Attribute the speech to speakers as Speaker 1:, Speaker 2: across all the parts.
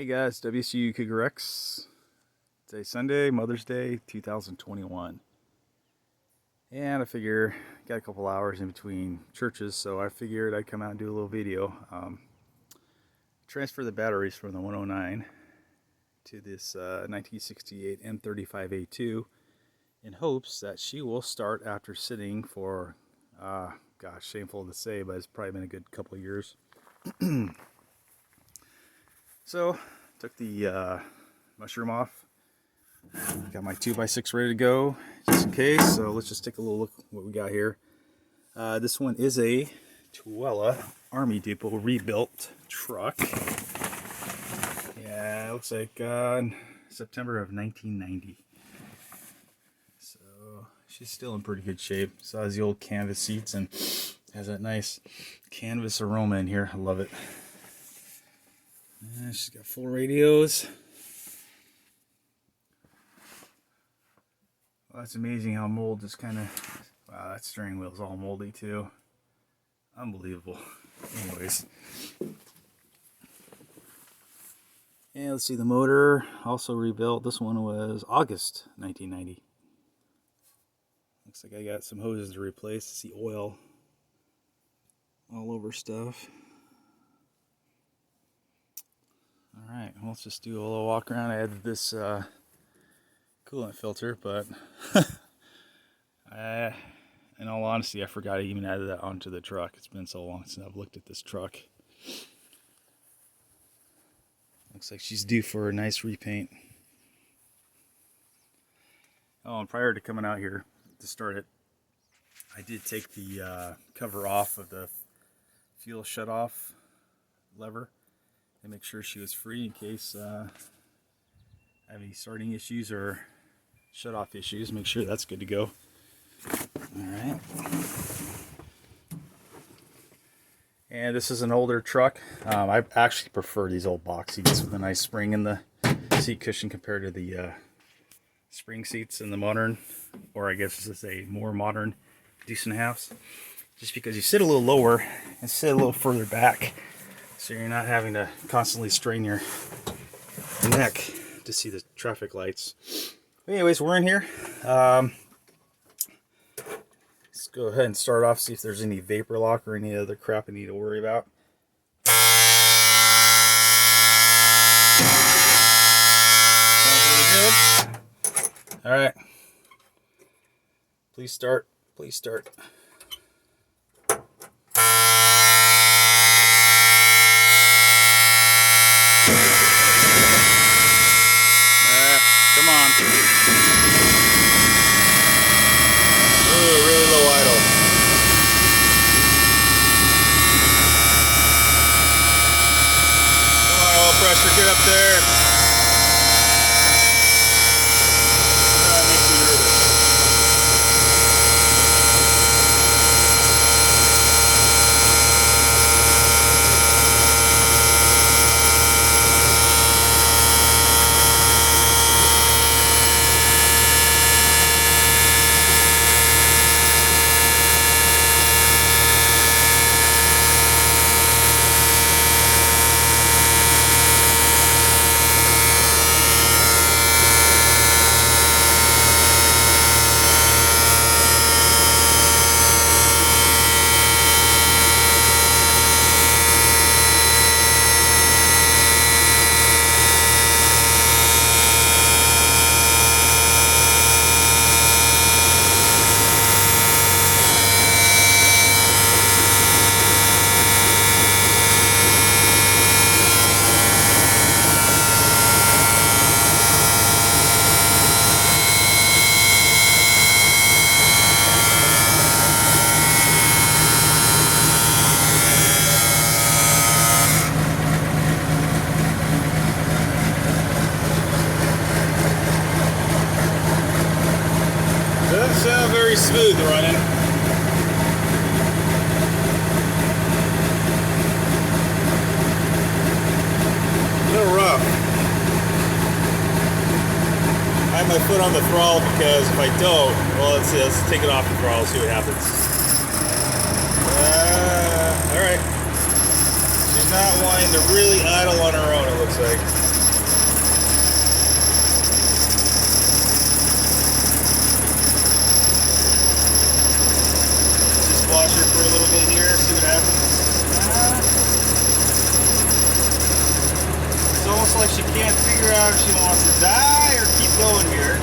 Speaker 1: Hey guys, WCU Cougar X. Today's Sunday, Mother's Day, 2021. And I figure, got a couple hours in between churches, so I figured I'd come out and do a little video. Transfer the batteries from the 109 to this 1968 M35A2 in hopes that she will start after sitting for, gosh, shameful to say, but it's probably been a good couple of years. So, took the mushroom off. Got my 2x6 ready to go, just in case. So let's just take a little look at what we got here. This one is a Tooele Army Depot rebuilt truck. Yeah, it looks like September of 1990. So she's still in pretty good shape. So has the old canvas seats and has that nice canvas aroma in here. I love it. She's got full radios. Well, that's amazing how mold just kind of... Wow, that steering wheel's all moldy too. Unbelievable. Anyways. And let's see, the motor also rebuilt. This one was August 1990. Looks like I got some hoses to replace. See oil all over stuff. Alright, well, let's just do a little walk around. I added this coolant filter, but in all honesty, I forgot I even added that onto the truck. It's been so long since I've looked at this truck. Looks like she's due for a nice repaint. Oh, and prior to coming out here to start it, I did take the cover off of the fuel shut-off lever and make sure she was free in case I have any starting issues or shut-off issues. Make sure that's good to go. Alright. And this is an older truck. I actually prefer these old box seats with a nice spring in the seat cushion compared to the spring seats in the modern, or I guess this is a more modern deuce and a halves. Just because you sit a little lower and sit a little further back, so you're not having to constantly strain your neck to see the traffic lights. But anyways, we're in here. Let's go ahead and start off, see if there's any vapor lock or any other crap I need to worry about. Sounds really good. Alright. Please start. Please start. Come on. Ooh, really low idle. Come on, oil pressure, get up there. That makes me nervous. Doesn't sound very smooth running. A little rough. I have my foot on the throttle because if I don't, well, let's take it off the throttle, see what happens. Alright. She's not wanting to really idle on her own, it looks like. Just wash her for a little bit here, see what happens. It's almost like she can't figure out if she wants to die or keep going here.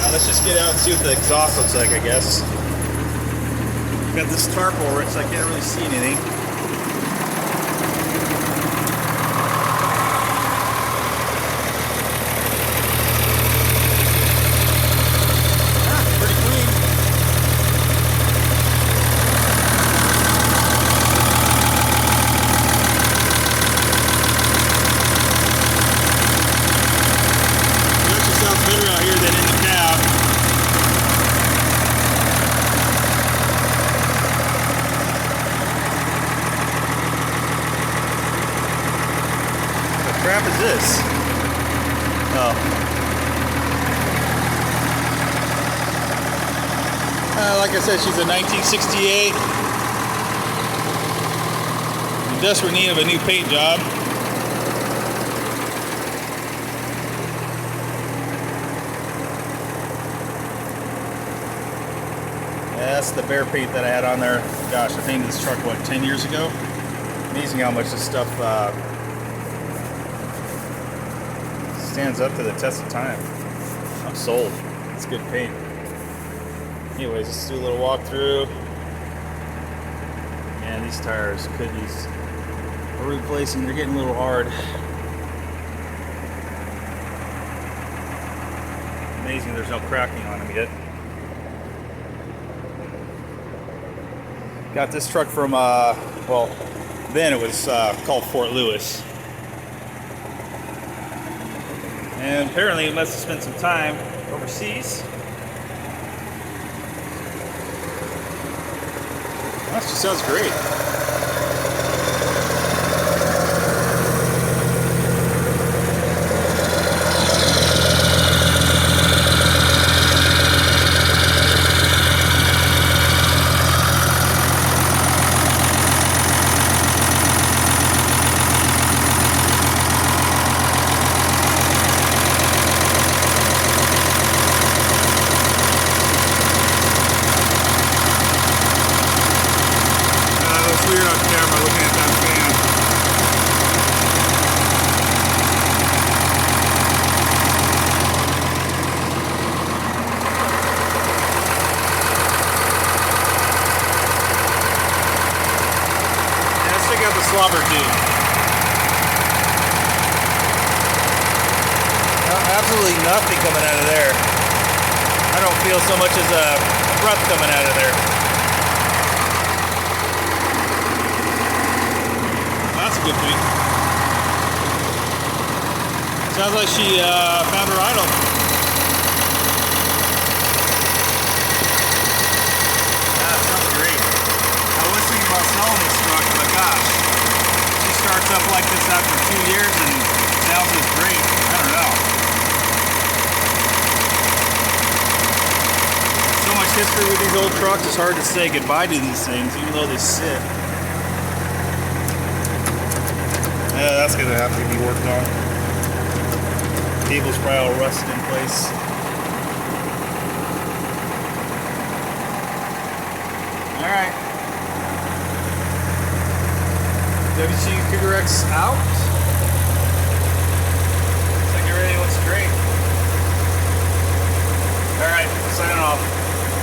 Speaker 1: Now let's just get out and see what the exhaust looks like, I guess. Got this tarp over it, so I can't really see anything. Pretty clean. It actually sounds better out here than in the cab. What the crap is this? Oh. Like I said, she's a 1968. In desperate need of a new paint job. Yeah, that's the bare paint that I had on there. Gosh, I painted this truck, what, 10 years ago? Amazing how much this stuff stands up to the test of time. I'm sold. It's good paint. Anyways, let's do a little walkthrough. Man, these tires could use a replacing. They're getting a little hard. Amazing there's no cracking on them yet. Got this truck from, well, then it was called Fort Lewis. And apparently it must have spent some time overseas. That just sounds great. Weird on camera looking at that fan. Yeah, let's check out the slobber tube. Absolutely nothing coming out of there. I don't feel so much as a breath coming out of there. That's a good thing. Sounds like she found her idol. That sounds great. I was thinking about selling this truck, but gosh, she starts up like this after 2 years and sounds as great. I don't know. So much history with these old trucks, it's hard to say goodbye to these things, even though they sit. Yeah, that's going to have to be worked on. Cable's probably all rusted in place. Alright. WC Cougar X out.